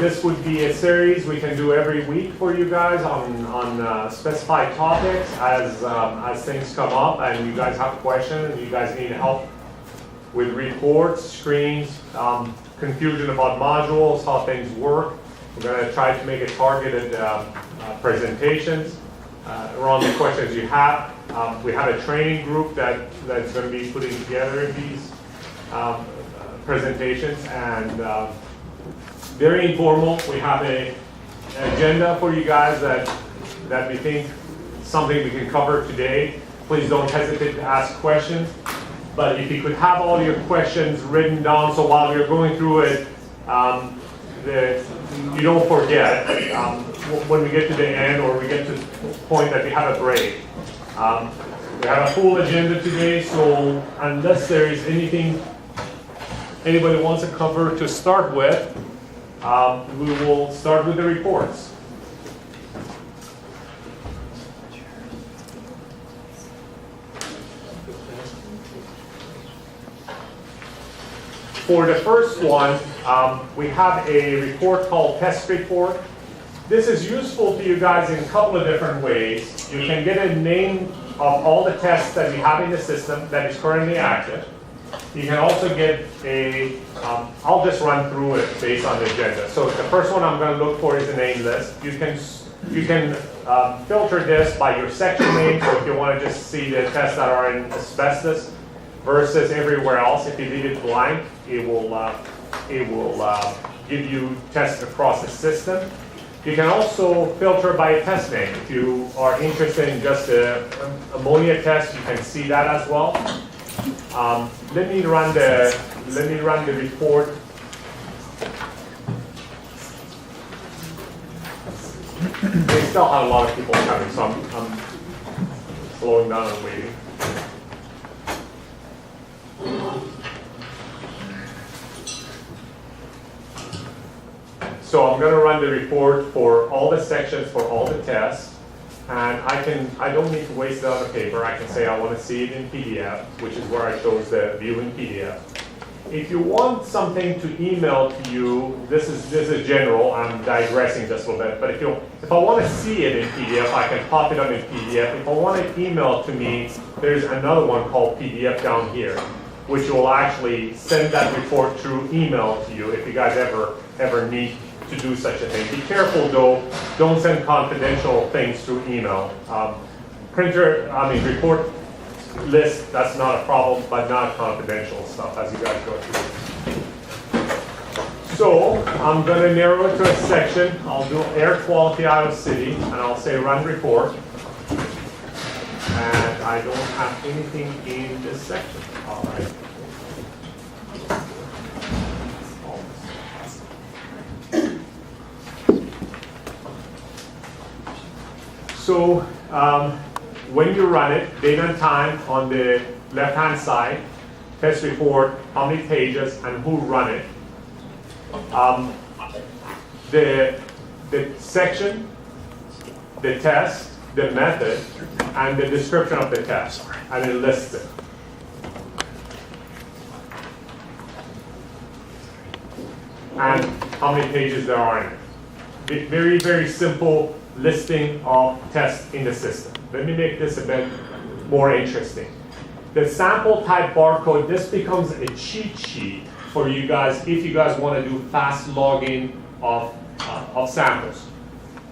this would be a series we can do every week for you guys on specified topics as things come up and you guys have questions and you guys need help with reports, screens, confusion about modules, how things work. We're going to try to make it targeted presentations around the questions you have. We have a training group that's going to be putting together these presentations, and very informal. We have an agenda for you guys that we think something we can cover today. Please don't hesitate to ask questions. But if you could have all your questions written down, so while you're going through it, you don't forget when we get to the end or we get to the point that we have a break. We have a full agenda today, so unless there is anything anybody wants to cover to start with, we will start with the reports. For the first one, we have a report called Test Report. This is useful to you guys in a couple of different ways. You can get a name of all the tests that we have in the system that is currently active. You can also get a, I'll just run through it based on the agenda. So the first one I'm going to look for is a name list. You can filter this by your section name, so if you want to just see the tests that are in asbestos versus everywhere else. If you leave it blank, it will give you tests across the system. You can also filter by a test name. If you are interested in just an ammonia test, you can see that as well. Let me run the report. They still have a lot of people coming, so I'm slowing down and waiting. So I'm going to run the report for all the sections, for all the tests, and I don't need to waste it on the paper. I can say I want to see it in PDF, which is where I chose the view in PDF. If you want something to email to you, this is general. I'm digressing just a little bit, but if I want to see it in PDF, I can pop it up in PDF. If I want it emailed to me, there's another one called PDF down here, which will actually send that report through email to you if you guys ever need to do such a thing. Be careful though, don't send confidential things through email. Report list, that's not a problem, but not confidential stuff as you guys go through. So I'm going to narrow it to a section. I'll do air quality Iowa City, and I'll say run report. And I don't have anything in this section. All right. So when you run it, date and time on the left-hand side, test report, how many pages, and who run it. The section, the test, the method, and the description of the test, and it lists it. And how many pages there are in it. Very, very simple listing of tests in the system. Let me make this a bit more interesting. The sample type barcode, this becomes a cheat sheet for you guys if you guys want to do fast logging of samples.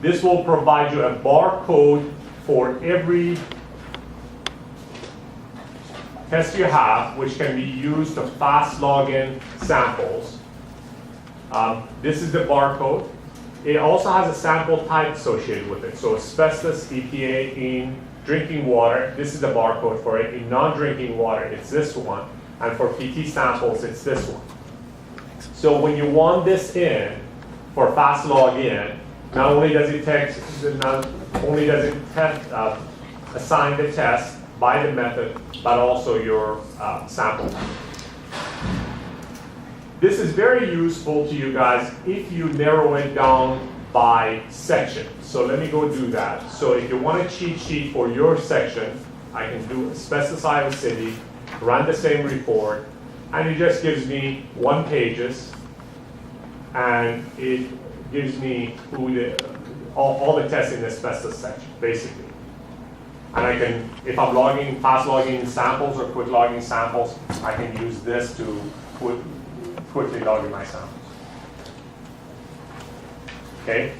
This will provide you a barcode for every test you have, which can be used to fast log in samples. This is the barcode. It also has a sample type associated with it. So asbestos, EPA in drinking water, this is the barcode for it. In non-drinking water, it's this one. And for PT samples, it's this one. So when you want this in for fast login, not only does it assign the test by the method, but also your sample type. This is very useful to you guys if you narrow it down by section. So let me go do that. So if you want a cheat sheet for your section, I can do asbestos Iowa City, run the same report, and it just gives me 1 page, and gives me all the tests in the asbestos section, basically. And I can, if I'm fast logging samples or quick logging samples, I can use this to quickly log in my samples. Okay.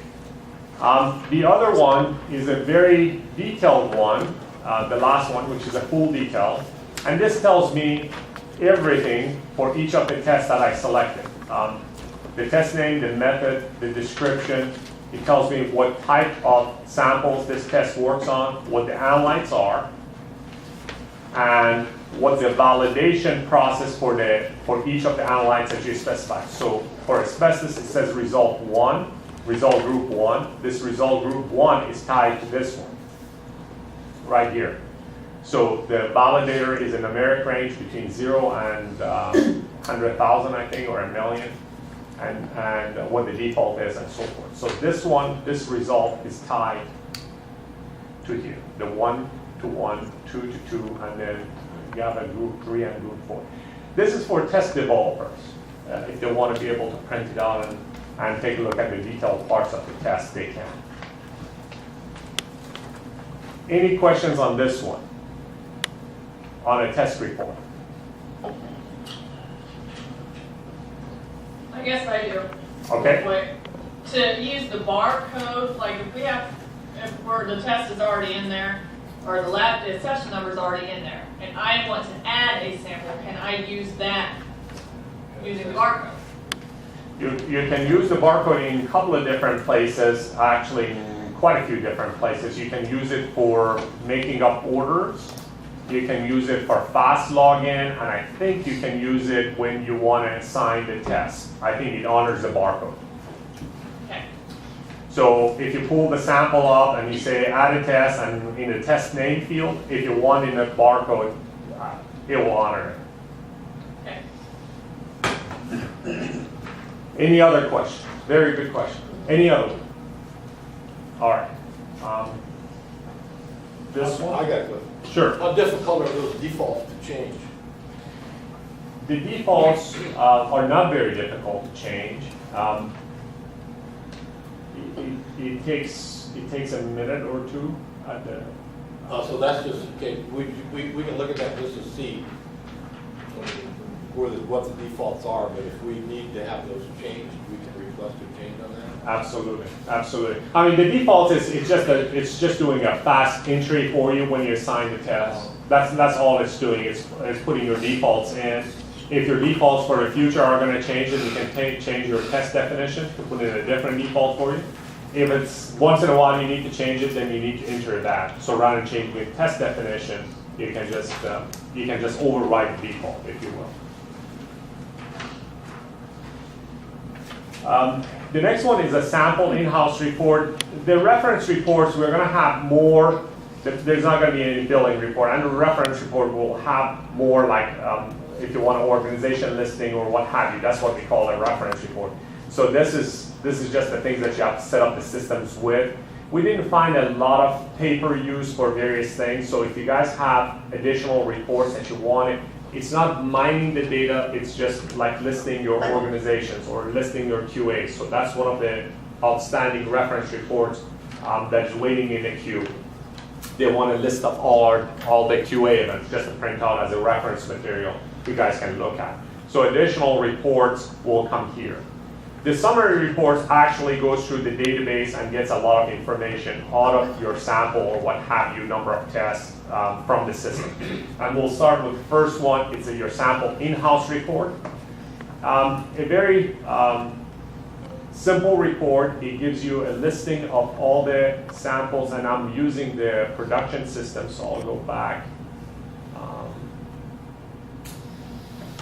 The other one is a very detailed one, the last one, which is a full detail. And this tells me everything for each of the tests that I selected. The test name, the method, the description. It tells me what type of samples this test works on, what the analytes are, and what the validation process for each of the analytes that you specify. So for asbestos, it says result 1, result group 1. This result group 1 is tied to this one, right here. So the validator is a numeric range between 0 and 100,000, I think, or a million. And what the default is and so forth. So this result is tied to here, the 1 to 1, 2 to 2, and then you have a group 3 and group 4. This is for test developers, if they want to be able to print it out and take a look at the detailed parts of the test, they can. Any questions on this one, on a test report? I guess I do. Okay. Wait. To use the barcode, like if the test is already in there, or the session number is already in there, and I want to add a sample, can I use that using the barcode? You can use the barcode in a couple of different places, actually in quite a few different places. You can use it for making up orders. You can use it for fast login, and I think you can use it when you want to assign the test. I think it honors the barcode. Okay. So if you pull the sample up and you say add a test, and in the test name field, if you want in the barcode, it will honor it. Okay. Any other questions? Very good question. Any other one? All right. This one? I got a question. Sure. How difficult are those defaults to change? The defaults are not very difficult to change. It takes a minute or two at the. So that's just, okay, we can look at that just to see what the defaults are, but if we need to have those changed, we can request a change on that? Absolutely, absolutely. I mean, the default is it's just doing a fast entry for you when you assign the test. That's all it's doing. It's putting your defaults in. If your defaults for the future are going to change, then you can change your test definition to put in a different default for you. If it's once in a while you need to change it, then you need to enter that. So rather than changing the test definition, you can just override the default, if you will. The next one is a sample in-house report. The reference reports, we're going to have more. There's not going to be any billing report, and the reference report will have more like if you want an organization listing or what have you. That's what we call a reference report. So this is just the things that you have to set up the systems with. We didn't find a lot of paper use for various things. So if you guys have additional reports that you wanted, it's not mining the data, it's just like listing your organizations or listing your QAs. So that's one of the outstanding reference reports that is waiting in the queue. They want a list of all the QA events just to print out as a reference material you guys can look at. So additional reports will come here. The summary reports actually goes through the database and gets a lot of information out of your sample or what have you, number of tests from the system. And we'll start with the first one. It's your sample in-house report. A very simple report. It gives you a listing of all the samples, and I'm using the production system, so I'll go back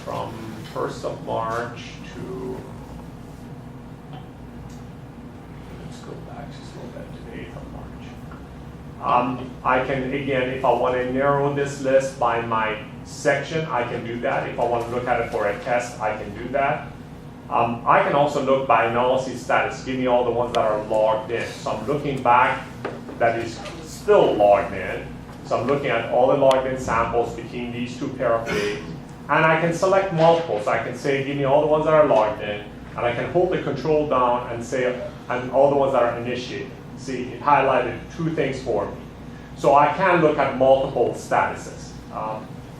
from 1st of March to, let's go back to the 8th of March. I can, again, if I want to narrow this list by my section, I can do that. If I want to look at it for a test, I can do that. I can also look by analysis status, give me all the ones that are logged in. So I'm looking back, that is still logged in. So I'm looking at all the logged in samples between these two pair of dates. And I can select multiples. I can say, give me all the ones that are logged in. And I can hold the control down and say, and all the ones that are initiated. See, it highlighted 2 things for me. So I can look at multiple statuses.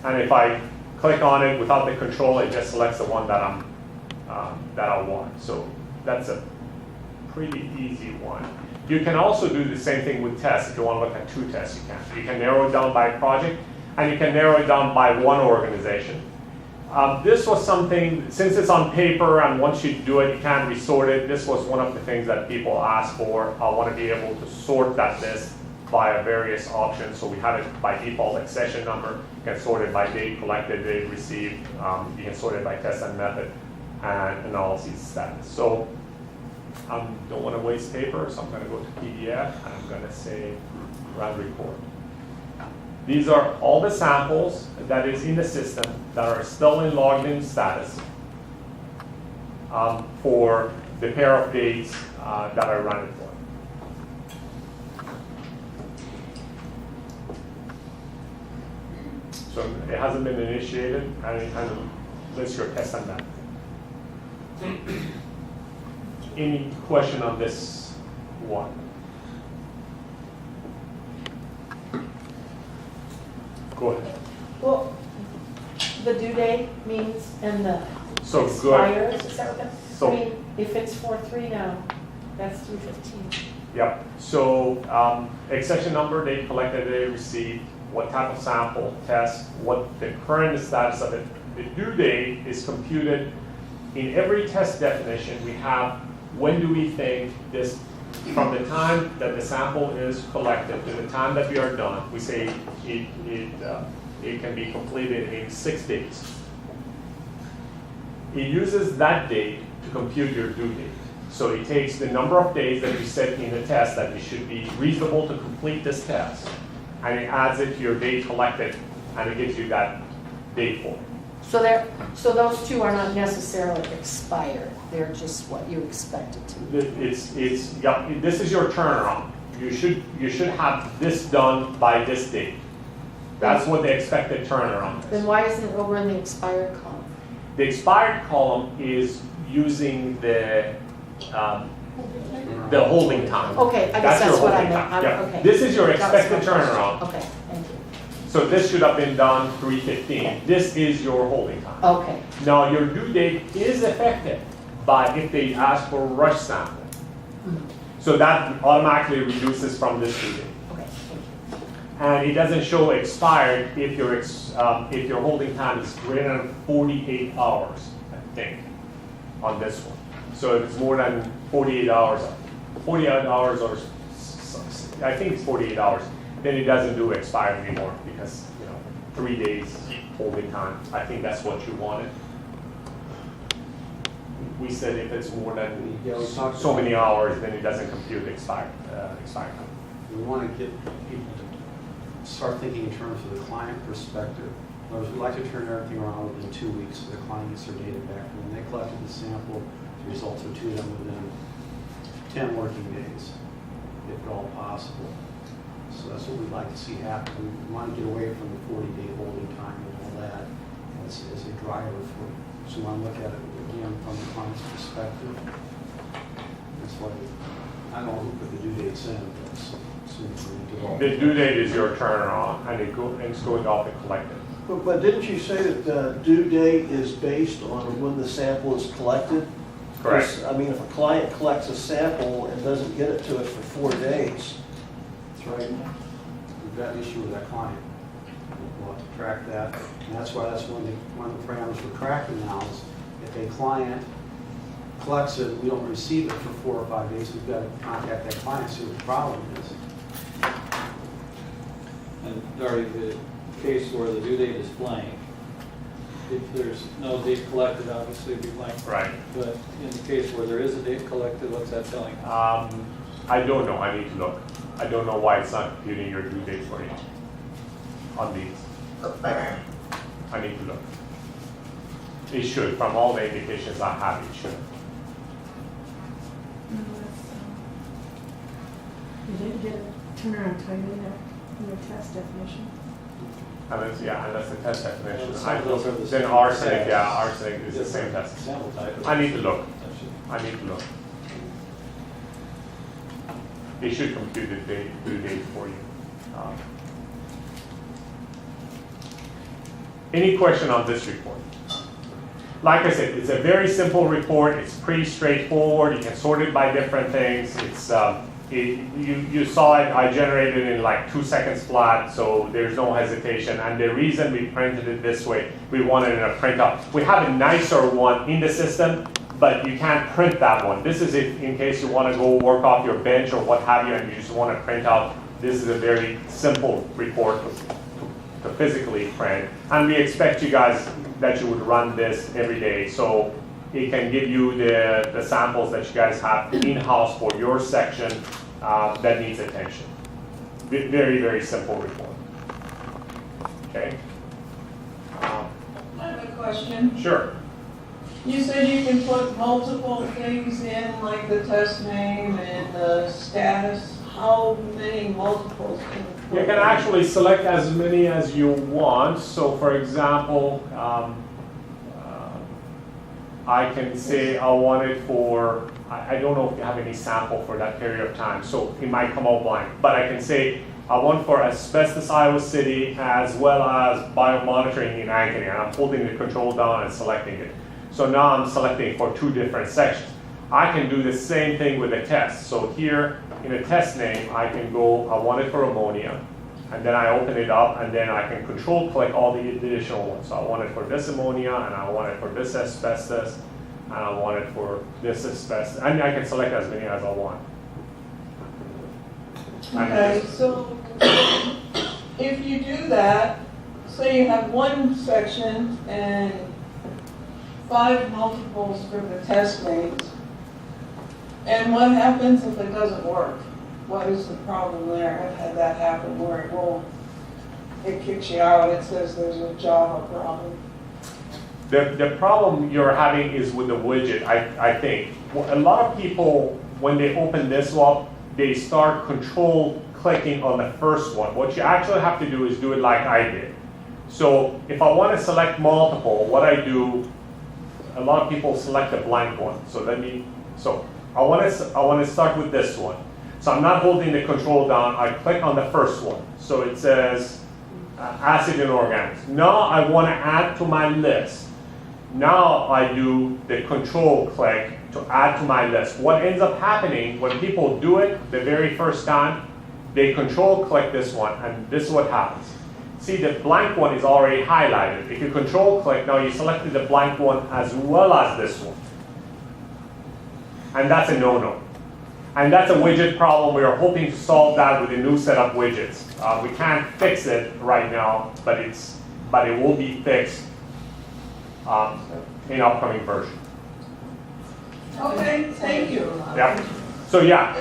And if I click on it without the control, it just selects the one that I want. So that's a pretty easy one. You can also do the same thing with tests. If you want to look at 2 tests, you can. You can narrow it down by project, and you can narrow it down by one organization. This was something, since it's on paper, and once you do it, you can't resort it. This was one of the things that people asked for. I want to be able to sort that list via various options. So we have it by default, like session number. You can sort it by date collected, date received. You can sort it by test and method, and analysis status. So I don't want to waste paper, so I'm going to go to PDF, and I'm going to say run report. These are all the samples that is in the system that are still in logged in status for the pair of dates that I run it for. So it hasn't been initiated, and it kind of lists your test and that. Any question on this one? Go ahead. Well, the due date means and the So expires, good. is that what that? So- I mean, if it's 4/3 now, that's 3/15. Yep. So accession number, date collected, date received, what type of sample, test, what the current status of it. The due date is computed in every test definition. We have when do we think this, from the time that the sample is collected to the time that we are done. We say it can be completed in 6 days. It uses that date to compute your due date. So it takes the number of days that you set in the test that it should be reasonable to complete this test, and it adds it to your date collected, and it gives you that date for it. So those 2 are not necessarily expired. They're just what you expect it to be. Yeah, this is your turnaround. You should have this done by this date. That's what the expected turnaround Then is. why isn't it over in the expired column? The expired column is using the holding time. Okay, I guess that's your what I holding meant. time. Yeah. Okay. This is your That was expected my question. turnaround. Okay, thank you. So this should have been done 3/15. This is your holding time. Okay, Now, your due date is affected by if they ask for a rush sample. So that automatically reduces from this due date. okay, thank you. And it doesn't show expired if your holding time is greater than 48 hours, I think, on this one. So if it's more than 48 hours, or I think it's 48 hours, then it doesn't do expired anymore because, 3 days holding time. I think that's what you wanted. We said if it's more than Yeah, we talked so about many that. hours, then it doesn't compute expired time. We want to get people to start thinking in terms of the client perspective. In other words, we'd like to turn everything around within 2 weeks so the client gets their data back. When they collected the sample, the results are to them within 10 working days, if at all possible. So that's what we'd like to see happen. We want to get away from the 40-day holding time and all that as a driver for it. So we want to look at it again from the client's perspective. That's why I don't know who put the due dates in, but as soon as we develop. The due date is your turnaround, and it's going off the collected. But didn't you say that the due date is based on when the sample is collected? Correct. Because, I mean, if a client collects a sample and doesn't get it to us for 4 days, That's right. We've got an issue with that client. We'll have to track that. And that's why that's one of the parameters we're tracking now is if a client collects it, we don't receive it for 4 or 5 days, we've got to contact that client, see what the problem is. And Darby, the case where the due date is blank, if there's no date collected, obviously it'd be blank. Right. But in the case where there is a date collected, what's that telling us? I don't know. I need to look. I don't know why it's not computing your due date for you on these. I need to look. It should, from all the indications I have, it should. You didn't get a turnaround time in your test definition. Unless the test definition. Well, some of those are the Then same arsenic, tests. arsenic is the same test. Sample type. I need to look. That should- I need to look. they should compute the due date for you. Any question on this report? Like I said, it's a very simple report. It's pretty straightforward. You can sort it by different things. It's you saw it. I generated it in like 2 seconds flat, so there's no hesitation. And the reason we printed it this way, we wanted it in a printout. We have a nicer one in the system, but you can't print that one. This is if, in case you want to go work off your bench or what have you, and you just want to print out. This is a very simple report to physically print. And we expect you guys that you would run this every day. So it can give you the samples that you guys have in-house for your section that needs attention. Very, very simple report. Okay? I have a question. Sure. You said you can put multiple things in, like the test name and the status. How many multiples can you put? You can actually select as many as you want. So for example, I can say I want it for, I don't know if you have any sample for that period of time, so it might come out blank. But I can say I want for asbestos Iowa City as well as biomonitoring in Ankeny, and I'm holding the control down and selecting it. So now I'm selecting for 2 different sections. I can do the same thing with a test. So here in a test name, I can go, I want it for ammonia, and then I open it up, and then I can control click all the additional ones. So I want it for this ammonia, and I want it for this asbestos, and I want it for this asbestos. And I can select as many as I want. Okay, so if you do that, say you have one section and 5 multiples for the test names, and what happens if it doesn't work? What is the problem there? I've had that happen where it kicks you out, it says there's a Java problem. The problem you're having is with the widget, I think. A lot of people, when they open this up, they start control clicking on the first one. What you actually have to do is do it like I did. So if I want to select multiple, what I do, a lot of people select a blank one. So I want to start with this one. So I'm not holding the control down. I click on the first one. So it says acid and organics. Now I want to add to my list. Now I do the control click to add to my list. What ends up happening when people do it the very first time, they control click this one, and this is what happens. See, the blank one is already highlighted. If you control click, now you selected the blank one as well as this one. And that's a no-no. And that's a widget problem. We are hoping to solve that with a new set of widgets. We can't fix it right now, but it will be fixed in upcoming version. Okay, thank you. Yeah. So yeah,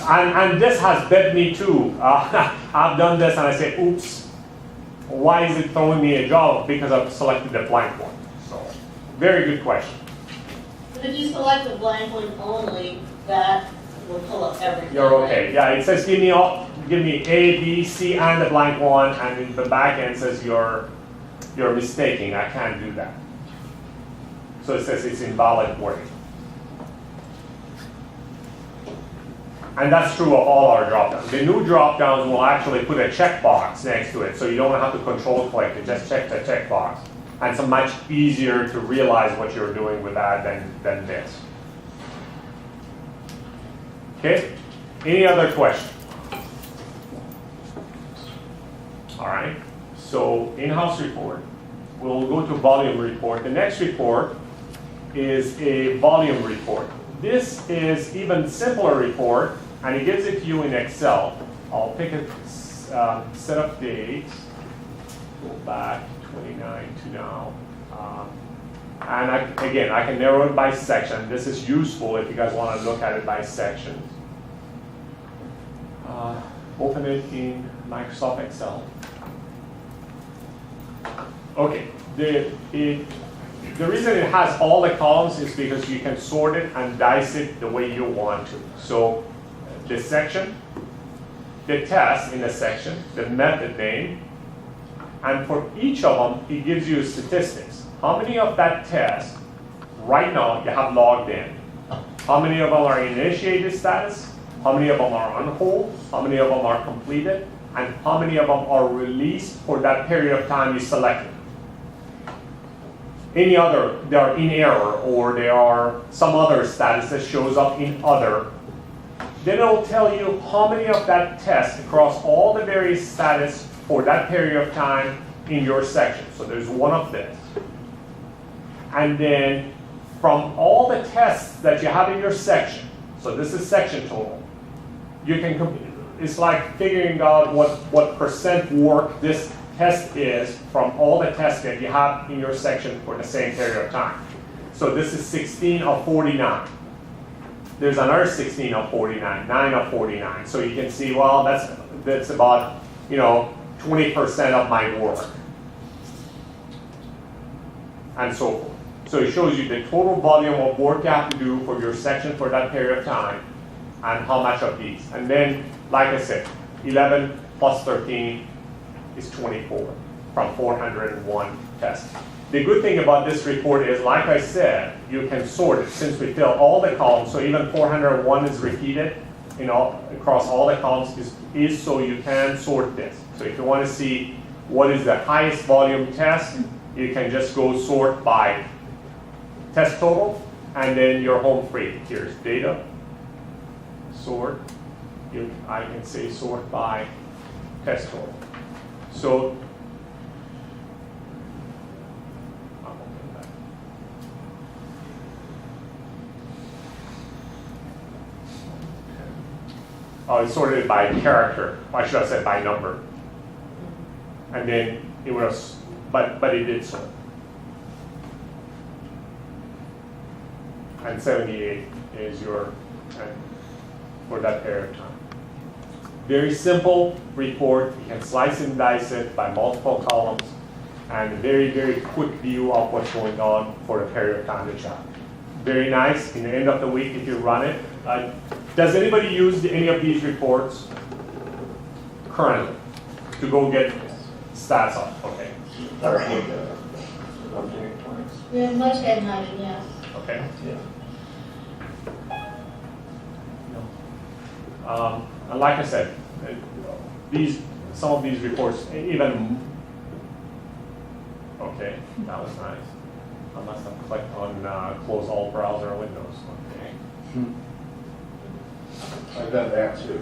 and this has bit me too. I've done this and I say, oops, why is it throwing me a job? Because I've selected the blank one. So, very good question. But if you select the blank one only, that will pull up everything. You're okay. Yeah, it says give me A, B, C, and the blank one, and in the back end says you're mistaking. I can't do that. So it says it's invalid wording. And that's true of all our drop-downs. The new drop-downs will actually put a checkbox next to it, so you don't have to control click to just check the checkbox. And it's much easier to realize what you're doing with that than this. Okay? Any other questions? All right. So in-house report. We'll go to volume report. The next report is a volume report. This is even simpler report, and it gives it to you in Excel. I'll pick a set of dates, go back 29 to now. And I can narrow it by section. This is useful if you guys want to look at it by sections. Open it in Microsoft Excel. Okay, the reason it has all the columns is because you can sort it and dice it the way you want to. So the section, the test in the section, the method name, and for each of them, it gives you statistics. How many of that test right now you have logged in? How many of them are in initiated status? how many of them are on hold, how many of them are completed, and how many of them are released for that period of time you selected. Any other, they are in error, or there are some other status that shows up in other. Then it'll tell you how many of that test across all the various status for that period of time in your section. So there's one of this. And then from all the tests that you have in your section, so this is section total, you can, it's like figuring out what percent work this test is from all the tests that you have in your section for the same period of time. So this is 16 of 49. There's another 16 of 49, 9 of 49. So you can see, well, that's about, 20% of my work. And so forth. So it shows you the total volume of work you have to do for your section for that period of time, and how much of these. And then, like I said, 11 plus 13 is 24 from 401 tests. The good thing about this report is, like I said, you can sort it since we fill all the columns. So even 401 is repeated, across all the columns is so you can sort this. So if you want to see what is the highest volume test, you can just go sort by test total, and then you're home free. Here's data, sort. I can say sort by test total. So it's sorted by character. Why should I say by number? And then it was, but it did sort. And 78 is your, for that period of time. Very simple report. You can slice and dice it by multiple columns, and a very, very quick view of what's going on for a period of time to chart. Very nice. In the end of the week, if you run it. Does anybody use any of these reports currently to go get stats on? Okay. Yeah, much at night, yes. Okay. And like I said, some of these reports, even, okay, that was nice. I must have clicked on close all browser windows. Okay. I've done that too.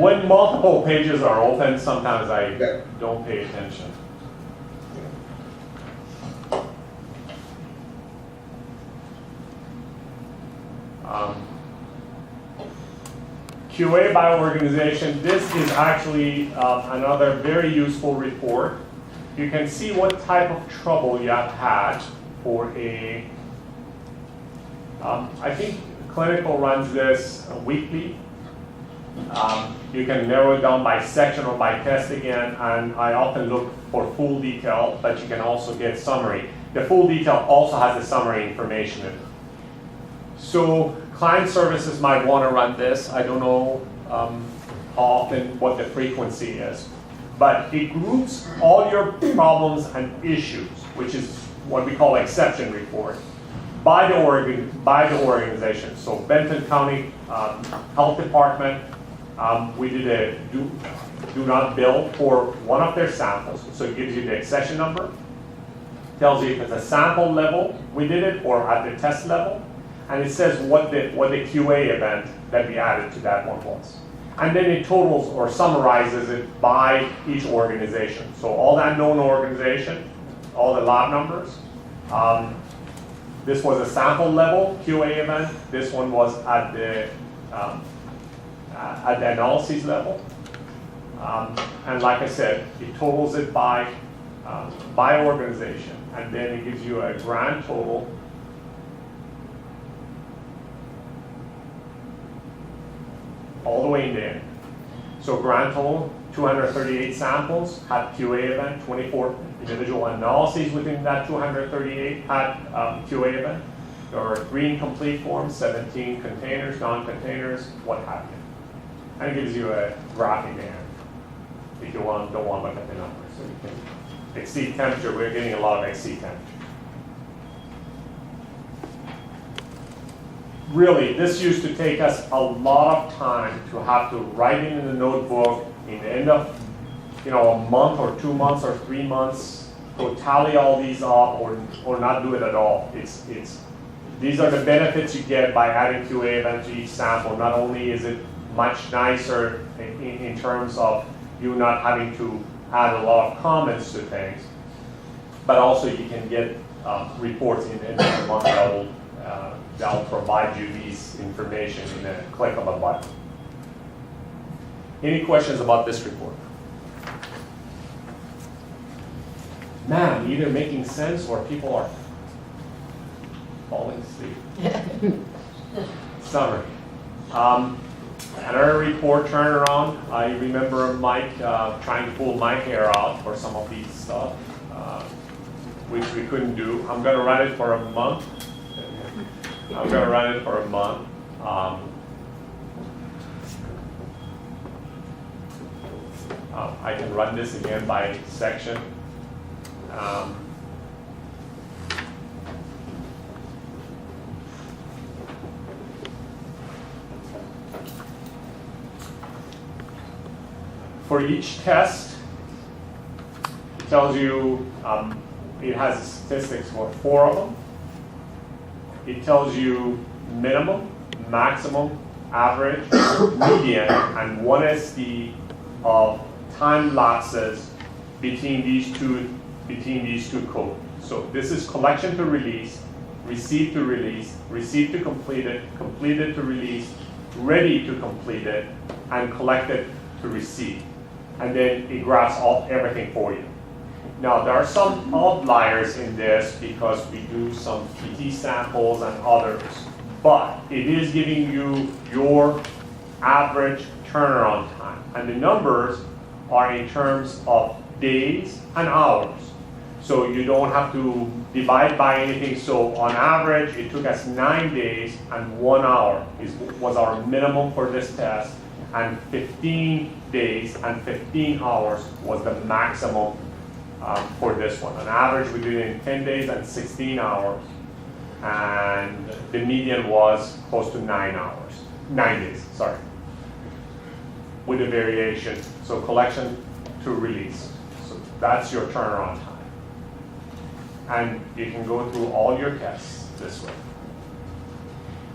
When multiple pages are open, sometimes I don't pay attention. QA by organization. This is actually another very useful report. You can see what type of trouble you have had for a, I think Clinical runs this weekly. You can narrow it down by section or by test again, and I often look for full detail, but you can also get summary. The full detail also has the summary information in it. So client services might want to run this. I don't know how often, what the frequency is, but it groups all your problems and issues, which is what we call exception report, by the organization. So Benton County Health Department, we did a do not bill for one of their samples. So it gives you the accession number, tells you if it's a sample level we did it or at the test level, and it says what the QA event that we added to that one was. And then it totals or summarizes it by each organization. So all that known organization, all the lab numbers. This was a sample level QA event. This one was at the analyses level. And like I said, it totals it by organization, and then it gives you a grand total. All the way in there. So grand total, 238 samples had QA event, 24 individual analyses within that 238 had QA event. There are 3 incomplete forms, 17 containers, non-containers, what have you. And it gives you a graphic there if you don't want to look at the numbers. So you can exceed temperature, we're getting a lot of exceed temperature. really, this used to take us a lot of time to have to write it in the notebook in the end of, a month or 2 months or 3 months, go tally all these up or not do it at all. These are the benefits you get by adding QA event to each sample. Not only is it much nicer in terms of you not having to add a lot of comments to things, but also you can get reports in the end of the month that'll provide you these information in a click of a button. Any questions about this report? Man, either making sense or people are falling asleep. Summary. Another report turnaround. I remember Mike trying to pull my hair out for some of these stuff, which we couldn't do. I'm going to run it for a month. I can run this again by section. For each test, it tells you it has statistics for 4 of them. It tells you minimum, maximum, average, median, and 1 SD of time lapses between these two codes. So this is collection to release, receive to release, receive to completed, completed to release, ready to completed, and collected to receive. And then it graphs off everything for you. Now there are some outliers in this because we do some PT samples and others, but it is giving you your average turnaround time. And the numbers are in terms of days and hours. So you don't have to divide by anything. So on average, it took us 9 days and 1 hour was our minimum for this test. And 15 days and 15 hours was the maximum for this one. On average, we did it in 10 days and 16 hours. And the median was close to 9 days, sorry. With a variation, so collection to release. So that's your turnaround time. And you can go through all your tests this way.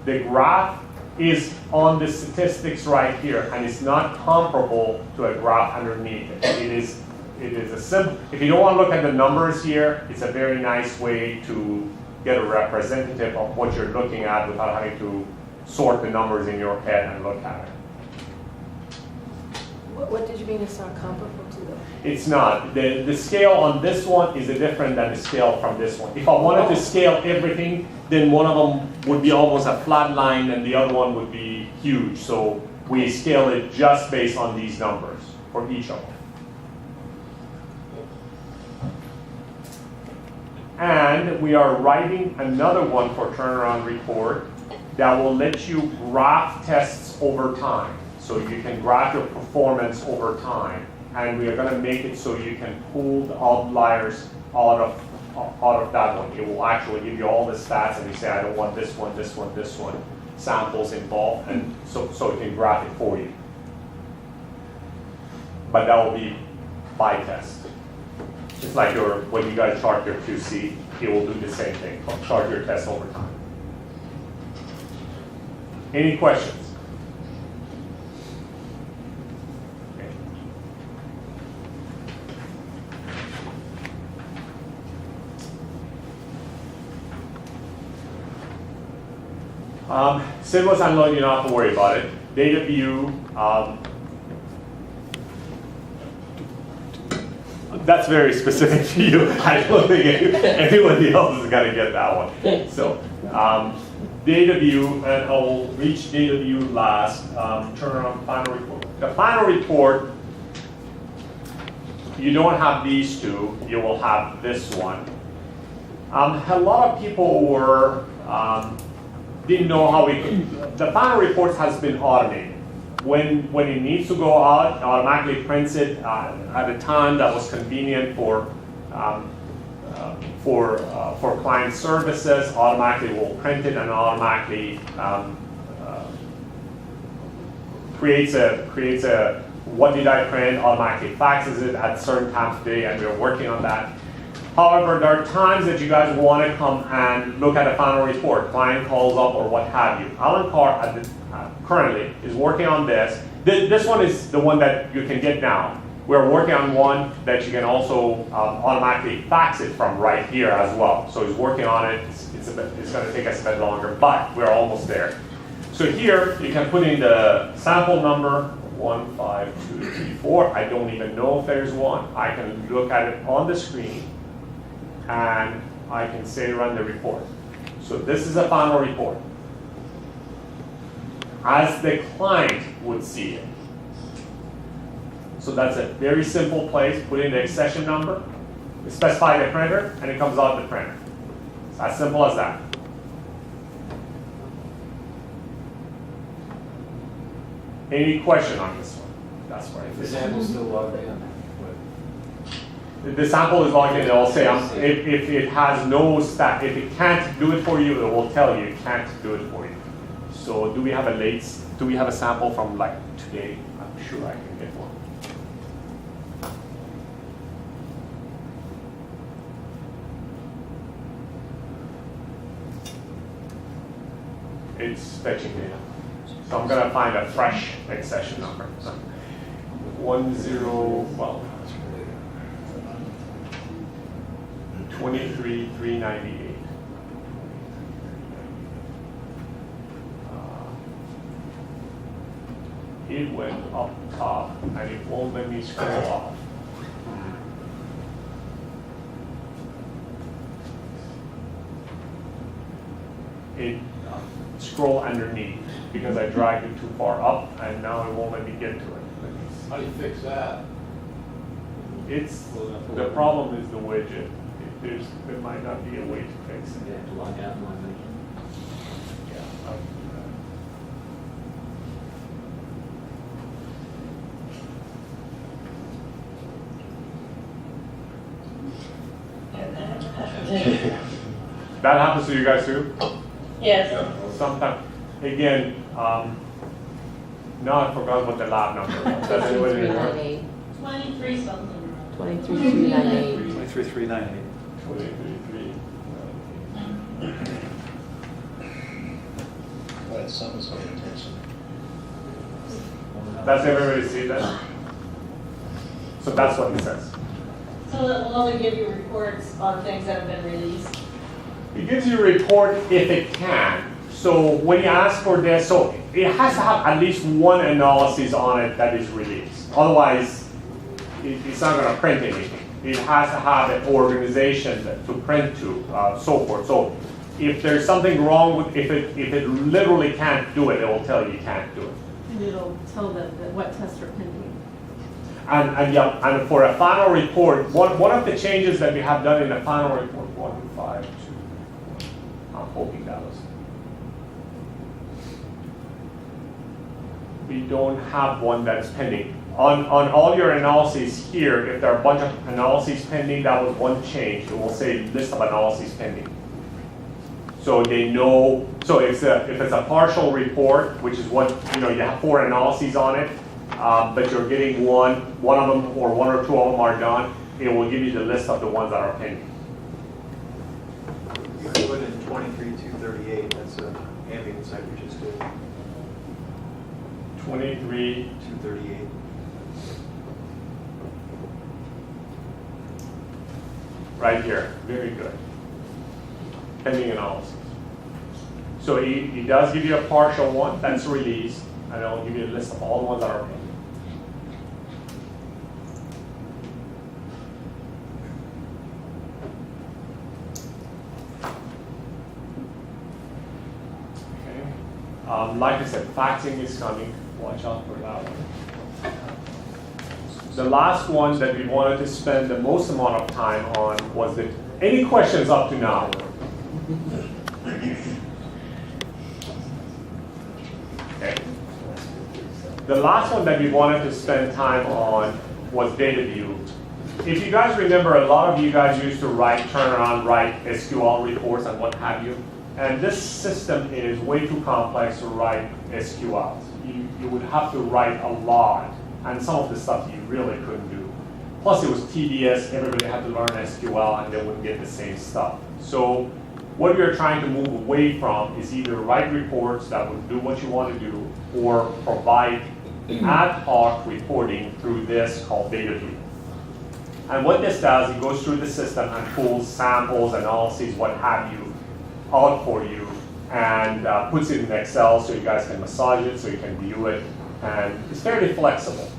The graph is on the statistics right here, and it's not comparable to a graph underneath it. It is a simple, if you don't want to look at the numbers here, it's a very nice way to get a representative of what you're looking at without having to sort the numbers in your head and look at it. What did you mean it's not comparable to the? It's not. The scale on this one is different than the scale from this one. If I wanted to scale everything, then one of them would be almost a flat line and the other one would be huge. So we scale it just based on these numbers for each of them. And we are writing another one for turnaround report that will let you graph tests over time. So you can graph your performance over time. And we are going to make it so you can pull the outliers out of that one. It will actually give you all the stats and you say, I don't want this one, this one, this one, samples involved, and so it can graph it for you. But that will be by test. It's like when you guys chart your QC, it will do the same thing, chart your tests over time. Any questions? Sinless unload, you don't have to worry about it. Data view, that's very specific to you. I don't think anybody else is going to get that one. So, data view, and I'll reach data view last. Turn on final report. The final report, you don't have these two. You will have this one. A lot of people were didn't know how we could. The final reports has been automated. When it needs to go out, it automatically prints it at a time that was convenient for for client services, automatically will print it and automatically creates a what did I print, automatically faxes it at certain times of day, and we're working on that. However, there are times that you guys want to come and look at a final report, client calls up or what have you. Alan Carr currently is working on this. This one is the one that you can get now. We're working on one that you can also automatically fax it from right here as well. So he's working on it. It's going to take us a bit longer, but we're almost there. So here you can put in the sample number 1, 5, 2, 3, 4. I don't even know if there's one. I can look at it on the screen and I can say run the report. So this is a final report as the client would see it. So that's a very simple place. Put in the accession number, specify the printer, and it comes out the printer. It's as simple as that. Any question on this one? That's right. The sample's still logged in. The sample is logged in. It will say if it has no stat, if it can't do it for you, it will tell you it can't do it for you. So do we have a sample from like today? I'm sure I can get one. It's fetching data. So I'm going to find a fresh accession number. 23,398. It went up top and it won't let me scroll off. It scroll underneath because I dragged it too far up and now it won't let me get to it. How do you fix that? It's the problem is the widget. There might not be a way to fix it. You have to log out and log in. Yeah, I'll do that. That happens to you guys too? Yes. Sometimes, again, now I forgot what the lab number was. Does anybody remember? 2398. 23 something. 23398. 23398. 23,398. Right, something's paying attention. Does everybody see that? So that's what it says. So it will only give you reports on things that have been released. It gives you a report if it can. So when you ask for this, so it has to have at least one analysis on it that is released. Otherwise, it's not going to print anything. It has to have an organization to print to, so forth. So if there's something wrong with, if it literally can't do it, it will tell you can't do it. And it'll tell them that what tests are pending. And for a final report, one of the changes that we have done in the final report, 1, 5, 2, I'm hoping that was. We don't have one that is pending. On all your analyses here, if there are a bunch of analyses pending, that was one change. It will say list of analyses pending. So they know, so if it's a partial report, which is what, you have 4 analyses on it, but you're getting one of them or 1 or 2 of them are done, it will give you the list of the ones that are pending. You can put in 23,238, that's an ambient site we just did. 23,238. Right here, very good. Pending analysis. So he does give you a partial one that's released, and it'll give you a list of all the ones that are pending. Like I said, faxing is coming. Watch out for that one. The last one that we wanted to spend the most amount of time on was any questions up to now? Okay. The last one that we wanted to spend time on was data view. if you guys remember, a lot of you guys used to turn around, write SQL reports and what have you. And this system is way too complex to write SQLs. You would have to write a lot, and some of the stuff you really couldn't do. Plus it was tedious, everybody had to learn SQL and they wouldn't get the same stuff. So what we are trying to move away from is either write reports that would do what you want to do, or provide ad hoc reporting through this called data view. And what this does, it goes through the system and pulls samples, analyses, what have you, out for you, and puts it in Excel so you guys can massage it, so you can view it, and it's fairly flexible.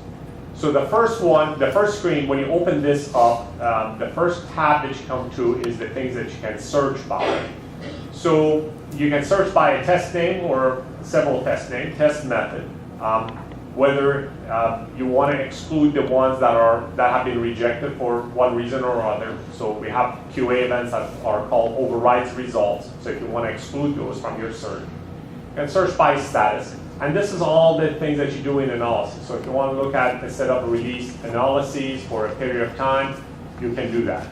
So the first one, the first screen, when you open this up, the first tab that you come to is the things that you can search by. So you can search by a test name or several test names, test method. Whether you want to exclude the ones that have been rejected for one reason or other. So we have QA events that are called overrides results. So if you want to exclude those from your search, you can search by status. And this is all the things that you do in analysis. So if you want to look at a set of release analyses for a period of time, you can do that.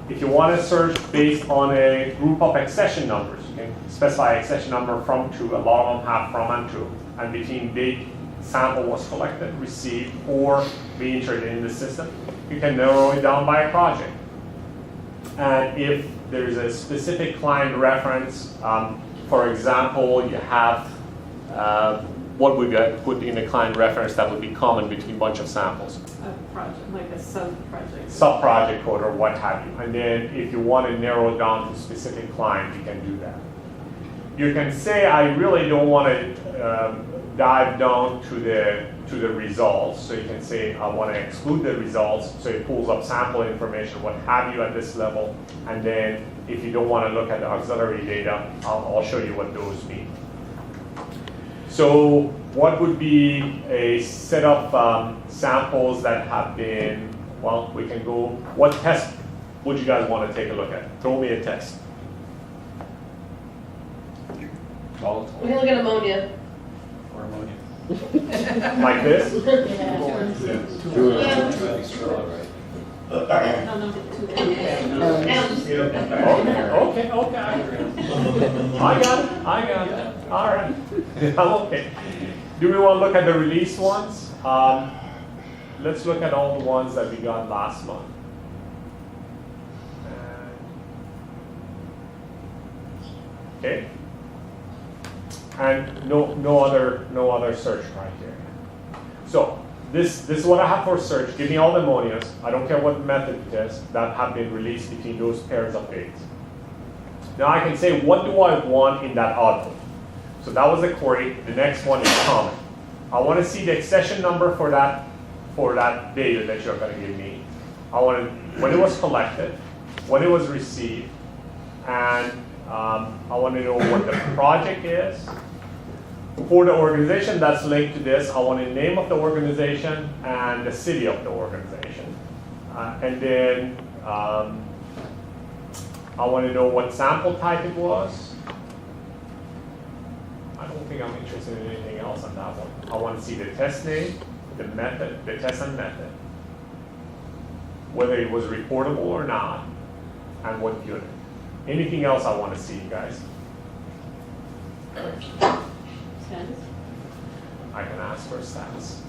If you want to search based on a group of accession numbers, you can specify accession number from to. A lot of them have from and to. And between date sample was collected, received, or be entered in the system, you can narrow it down by a project. And if there's a specific client reference, for example, you have what would get put in a client reference that would be common between a bunch of samples. A project, like a sub-project. Sub-project code or what have you. And then if you want to narrow it down to a specific client, you can do that. You can say, I really don't want to dive down to the results. So you can say, I want to exclude the results. So it pulls up sample information, what have you at this level. And then if you don't want to look at the auxiliary data, I'll show you what those mean. So what would be a set of samples that have been, well, we can go, what test would you guys want to take a look at? Throw me a test. We can look at ammonia. Or ammonia. Like this? Okay, I got it. All right, I'm okay. Do we want to look at the release ones? Let's look at all the ones that we got last month. Okay. And no other search criteria. So this is what I have for search. Give me all the ammonias. I don't care what method it is that have been released between those pairs of dates. Now I can say, what do I want in that output? So that was the query. The next one is common. I want to see the accession number for that data that you're going to give me. I want to, when it was collected, when it was received, and I want to know what the project is. For the organization that's linked to this, I want the name of the organization and the city of the organization. And then I want to know what sample type it was. I don't think I'm interested in anything else on that one. I want to see the test name, the method, the test and method, whether it was reportable or not, and what unit. Anything else I want to see, guys? Status? I can ask for status.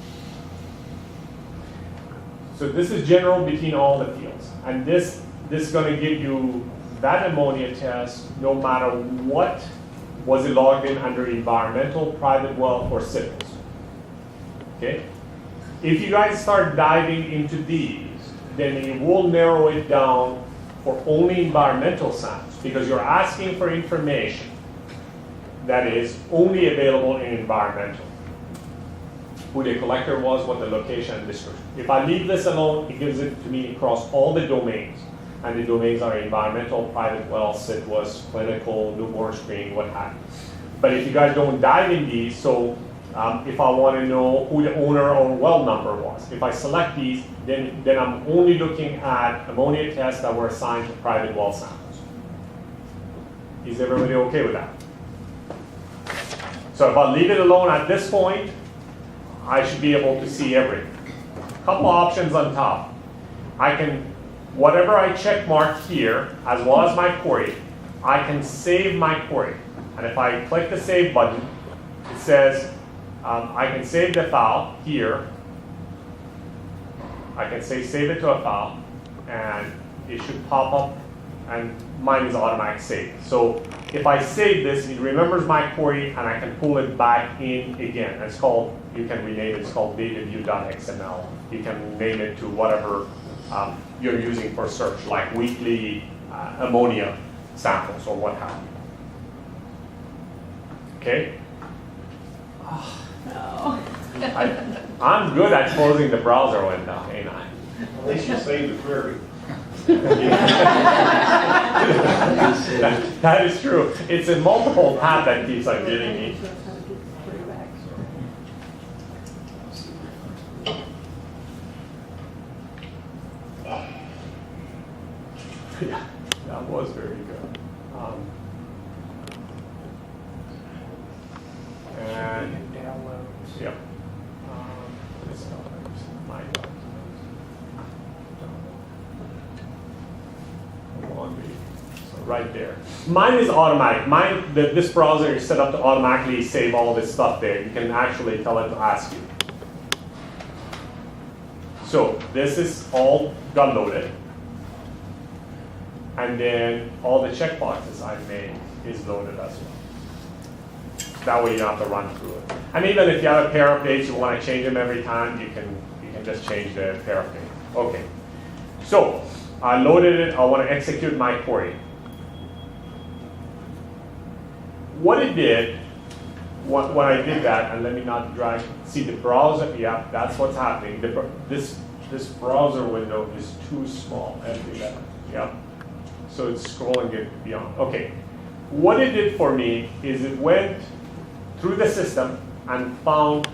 So this is general between all the fields. And this is going to give you that ammonia test no matter what was it logged in under environmental, private well, or civils. Okay? If you guys start diving into these, then it will narrow it down for only environmental samples, because you're asking for information that is only available in environmental. Who the collector was, what the location and description. If I leave this alone, it gives it to me across all the domains. And the domains are environmental, private well, CITWAS, clinical, newborn screening, what have you. But if you guys don't dive in these, so if I want to know who the owner or well number was, if I select these, then I'm only looking at ammonia tests that were assigned to private well samples. Is everybody okay with that? So if I leave it alone at this point, I should be able to see everything. Couple options on top. whatever I check mark here, as well as my query, I can save my query. And if I click the save button, it says I can save the file here. I can say save it to a file, and it should pop up, and mine is automatic save. So if I save this, it remembers my query, and I can pull it back in again. It's called, you can rename it, it's called dataview.xml. You can name it to whatever you're using for search, like weekly ammonia samples or what have you. Okay? No. I'm good at closing the browser window, ain't I? At least you saved the query. That is true. It's a multiple tab that keeps on getting me. Yeah, that was very good. And yep. This my documents. Laundry. So right there. Mine is automatic. This browser is set up to automatically save all this stuff there. You can actually tell it to ask you. So this is all got loaded. And then all the checkboxes I made is loaded as well. That way you don't have to run through it. And even if you have a pair of dates, you want to change them every time, you can just change the pair of dates. Okay. So I loaded it. I want to execute my query. What it did when I did that, and let me not drag. See the browser. Yeah, that's what's happening. This browser window is too small. F11. Yeah. So it's scrolling it beyond. Okay. What it did for me is it went through the system and found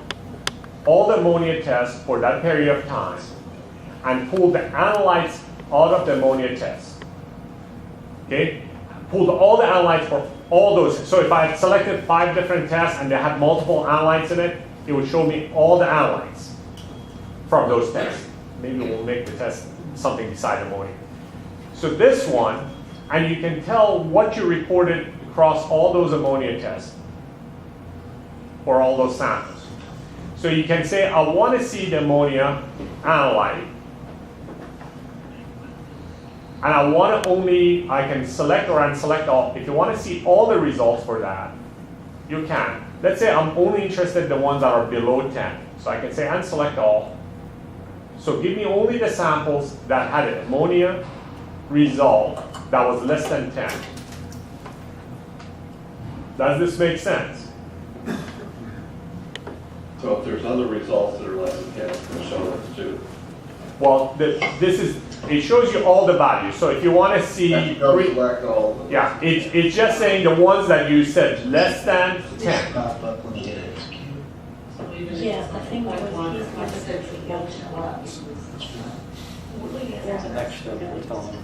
all the ammonia tests for that period of time and pulled the analytes out of the ammonia test. Okay? Pulled all the analytes for all those. So if I had selected 5 different tests and they had multiple analytes in it, it would show me all the analytes from those tests. Maybe we'll make the test something beside ammonia. So this one, and you can tell what you reported across all those ammonia tests for all those samples. So you can say, I want to see the ammonia analyte. And I want to I can select or unselect all. If you want to see all the results for that, you can. Let's say I'm only interested in the ones that are below 10. So I can say unselect all. So give me only the samples that had an ammonia result that was less than 10. Does this make sense? So if there's other results that are less than 10, it'll show those too. Well, it shows you all the values. So if you want to see, Select all of them. yeah, it's just saying the ones that you said less than 10. Yeah, I think what he's going to say There's an extra that we're telling them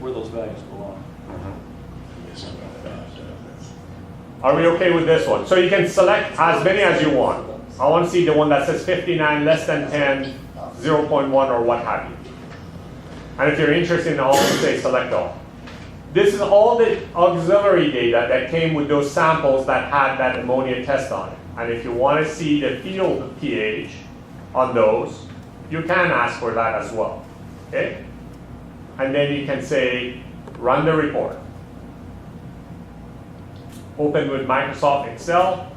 where those values belong. Are we okay with this one? So you can select as many as you want. I want to see the one that says 59, less than 10, 0.1, or what have you. And if you're interested in all, say select all. This is all the auxiliary data that came with those samples that had that ammonia test on it. And if you want to see the field pH on those, you can ask for that as well. Okay? And then you can say, run the report. Open with Microsoft Excel,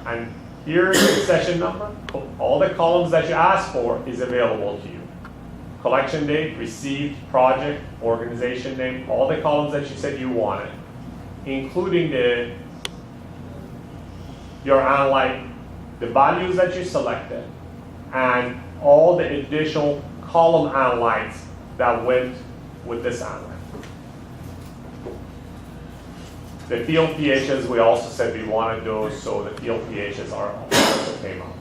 and here's the session number. All the columns that you asked for is available to you. Collection date, received, project, organization name, all the columns that you said you wanted, including your analyte, the values that you selected, and all the additional column analytes that went with this analyte. The field pHs, we also said we wanted those, so the field pHs are also came up.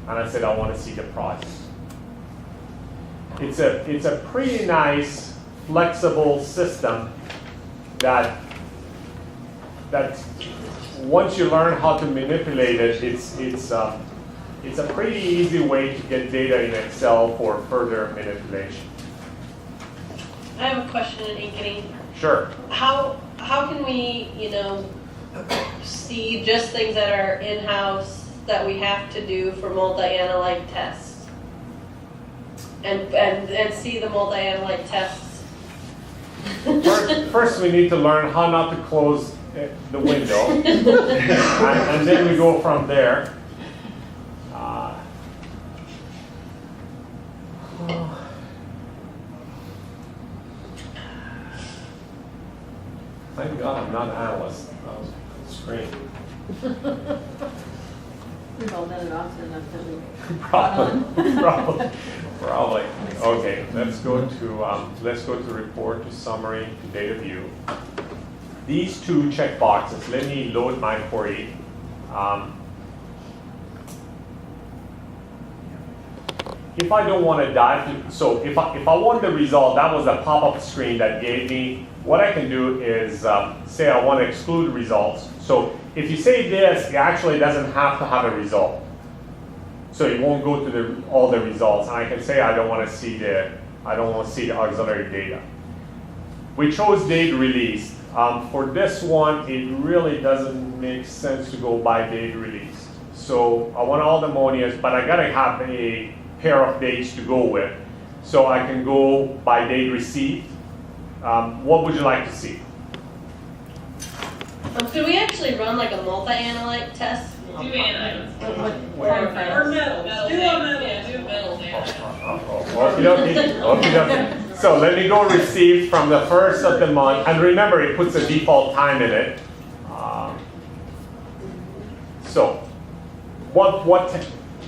And I said I want to see the project. It's a pretty nice, flexible system that once you learn how to manipulate it, It's a pretty easy way to get data in Excel for further manipulation. I have a question in Ankeny. Sure. How can we, see just things that are in-house that we have to do for multi-analyte tests? And see the multi-analyte tests? First, we need to learn how not to close the window, and then we go from there. Thank God I'm not an analyst. That was strange. We've all done it often enough that we. Probably. Okay, let's go to report, to summary, to data view. These two check boxes. Let me load my query. If I don't want to dive, so if I want the result, that was a pop-up screen that gave me. What I can do is say I want to exclude results. So if you say this, it actually doesn't have to have a result. So it won't go to all the results. And I can say I don't want to see the auxiliary data. We chose date released. For this one, it really doesn't make sense to go by date released. So I want all the ammonias, but I gotta have a pair of dates to go with. So I can go by date received. What would you like to see? Could we actually run like a multi-analyte test? Do anions. Or metals. Do a metal. Yeah, do metals Okay. So let me go received from the first of the month, and remember it puts a default time in it. So,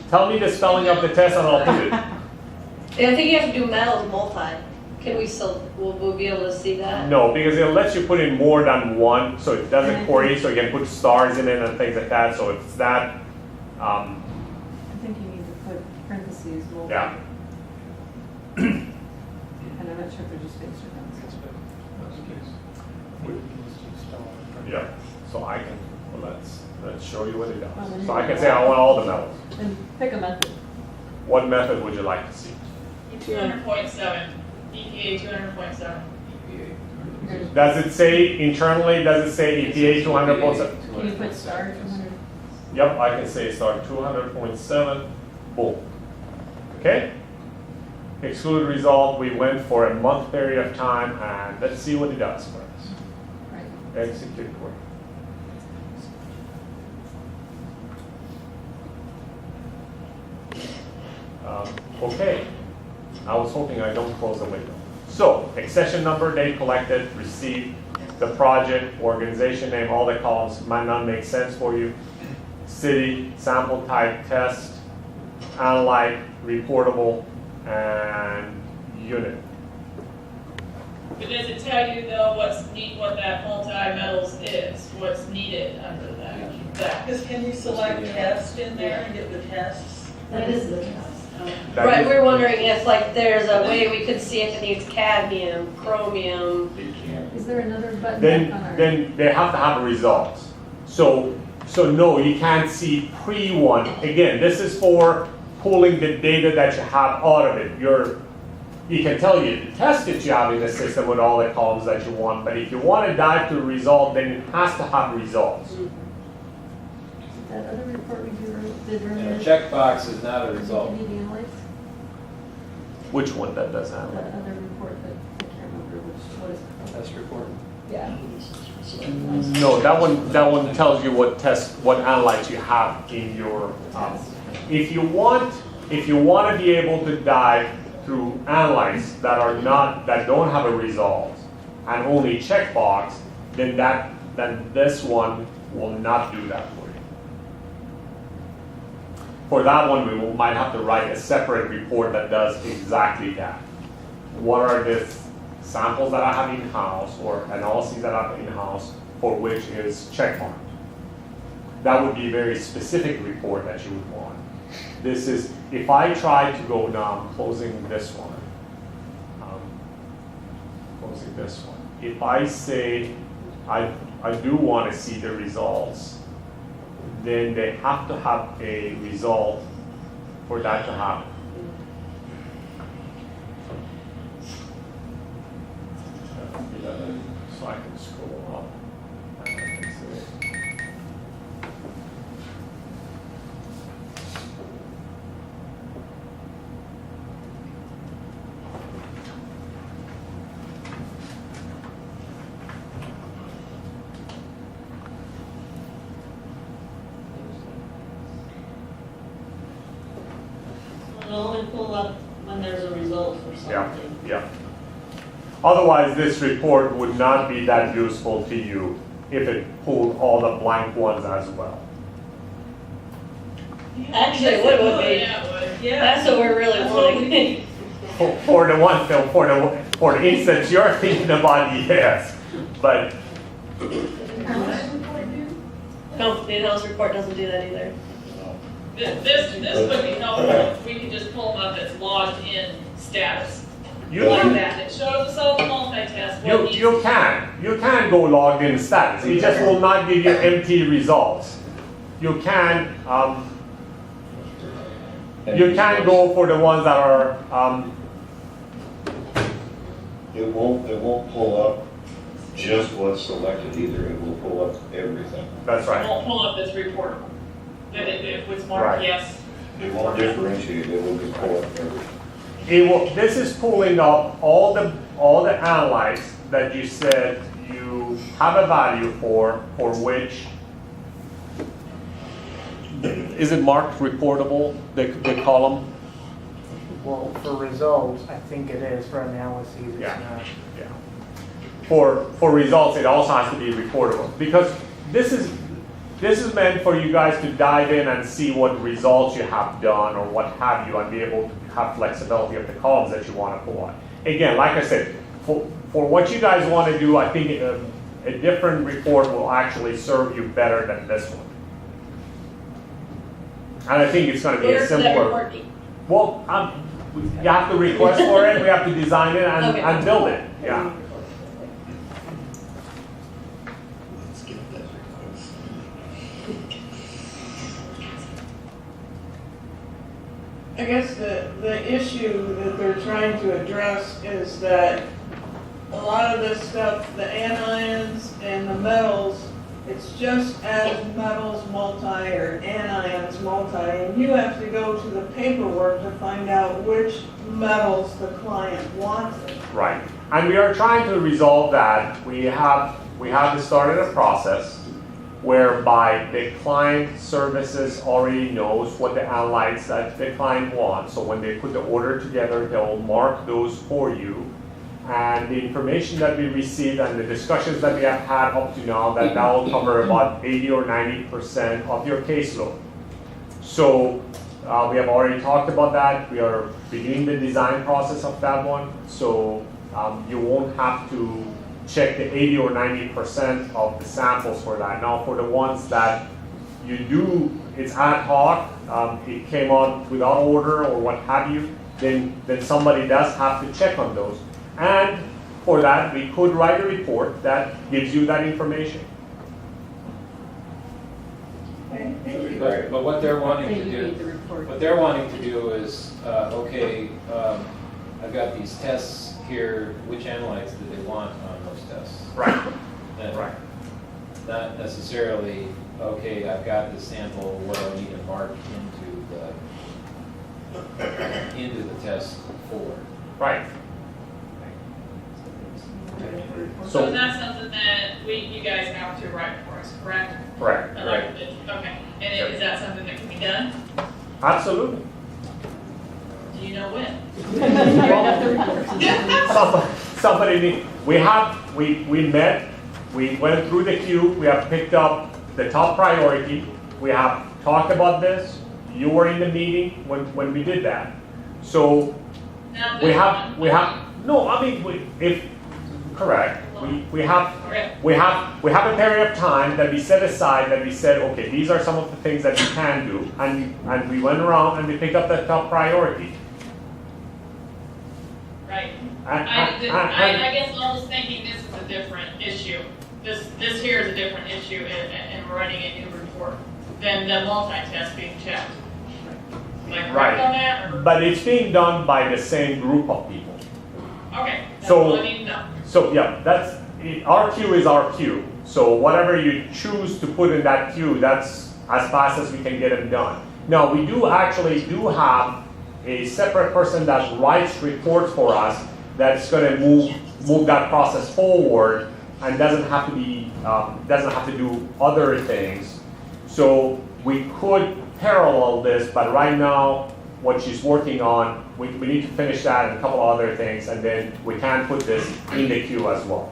tell me the spelling of the test and I'll put it. I think you have to do metals multi. Can we still, will we be able to see that? No, because it lets you put in more than one, so it doesn't query, so you can put stars in it and things like that. So it's that. I think you need to put parentheses, multi. Yeah. And I'm not sure if they're just spaced or not. Yeah. So I can. Well, let's show you what it does. So I can say I want all the metals. And pick a method. What method would you like to see? 200.7. EPA 200.7. Does it say internally? Does it say EPA 200.7? Can you put star 200? Yep, I can say start 200.7. Boom. Okay. Exclude result. We went for a month period of time, and let's see what it does for us. Right. Execute query. Okay. I was hoping I don't close the window. So, accession number, date collected, received, the project, organization name, all the columns might not make sense for you. City, sample type, test, analyte, reportable, and unit. But does it tell you though what that multi-metals is? What's needed under that? Because can you select test in there and get the tests? That is the test. Right, we're wondering if like there's a way we could see if it needs cadmium, chromium. Is there another button on our? Then they have to have a result. So no, you can't see pre-one. Again, this is for pulling the data that you have out of it. You can tell you the test that you have in the system with all the columns that you want, but if you want to dive to a result, then it has to have results. That other report we did And earlier. a checkbox is not a result. Which one that does have That it? other report that, I can't remember what is it called? Test report. Yeah. No, that one tells you what analytes you have in your. If you want to be able to dive through analytes that don't have a result and only checkbox, then this one will not do that for you. For that one, we might have to write a separate report that does exactly that. What are the samples that I have in-house or analyses that I have in-house for which is checkmarked? That would be a very specific report that you would want. This is, if I try to go now, I'm closing this one. Closing this one. If I say I do want to see the results, then they have to have a result for that to happen. So I can scroll up. And I can see. It'll only pull up when there's a result for Yeah, something. yeah. Otherwise, this report would not be that useful to you if it pulled all the blank ones as well. Actually, it would be. Yeah, it would. Yeah. That's what we're really That's what we wanting. need. For the one, for the instance you're thinking about, yes, but No, the in-house report doesn't do that either. This would be helpful if we could just pull them up as logged in status. you Like that, it shows us all the multi-test. what needs- you can go logged in status. It just will not give you empty results. You can go for the ones that are It won't pull up just what's selected either, it will pull up everything. that's It right. won't pull up this report. That if it's marked Right. yes. It won't differentiate, it will just pull up everything. This is pulling up all the analytes that you said you have a value for which. Is it marked reportable, the column? Well, for results, I think it is. For analyses, it's Yeah. not. Yeah. For results, it also has to be reportable, because this is meant for you guys to dive in and see what results you have done or what have you, and be able to have flexibility of the columns that you want to pull on. Again, like I said, for what you guys want to do, I think a different report will actually serve you better than this one. And I think it's going to be a Where's that simpler. report be? Well, you have to request for it, we have to design it Okay. and build it, yeah. I guess the issue that they're trying to address is that a lot of this stuff, the anions and the metals, it's just as metals multi or anions multi, and you have to go to the paperwork to find out which metals the client wants. Right, and we are trying to resolve that. We have started a process whereby the client services already knows what the analytes that the client wants. So when they put the order together, they'll mark those for you. And the information that we received and the discussions that we have had up to now, that will cover about 80 or 90% of your caseload. So we have already talked about that. We are beginning the design process of that one. So you won't have to check the 80 or 90% of the samples for that. Now for the ones that you do, it's ad hoc, it came out without order or what have you, then somebody does have to check on those. And for that, we could write a report that gives you that information. But what they're wanting to do, is, okay, I've got these tests here, which analytes do they want on those tests? Right. And Right. Not necessarily, okay, I've got the sample, what do I need to mark into the test for? Right. So is that something that you guys have to write for us, correct? Correct. Okay, and is that something that can be done? Absolutely. Do you know when? Somebody we met, we went through the queue, we have picked up the top priority, we have talked about this, you were in the meeting when we did that. So Now, we this have, one- correct. We have a period of time that we set aside that we said, okay, these are some of the things that we can do, and we went around and we picked up the top priority. Right. And- I guess I was thinking this is a different issue. This here is a different issue, and we're running a new report than the multi-test being checked. Am I correct Right. on that? Or- But it's being done by the same group of people. Okay, that's So- all I need to know. So, yeah, our queue is our queue. So whatever you choose to put in that queue, that's as fast as we can get them done. Now, we do have a separate person that writes reports for us that's gonna move that process forward and doesn't have to do other things. So we could parallel this, but right now, what she's working on, we need to finish that and a couple of other things, and then we can put this in the queue as well.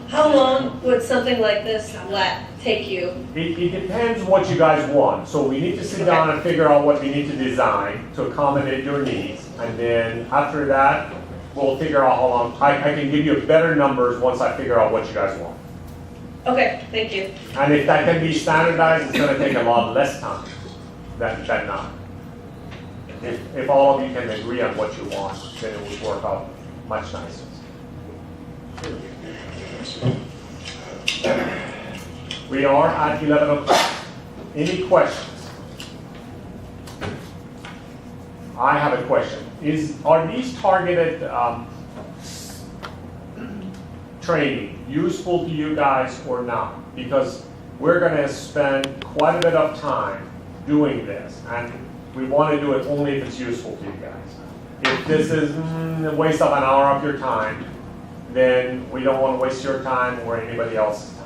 How long would something like this take you? It depends what you guys want. So we need to sit down and figure out what we need to design to accommodate your needs. And then after that, we'll figure out how long. I can give you better numbers once I figure out what you guys want. Okay, thank you. And if that can be standardized, it's gonna take a lot less time than not. If all of you can agree on what you want, then it would work out much nicer. We are at 11 o'clock. Any questions? I have a question. Are these targeted training useful to you guys or not? Because we're going to spend quite a bit of time doing this, and we want to do it only if it's useful to you guys. If this is a waste of an hour of your time, then we don't want to waste your time or anybody else's time.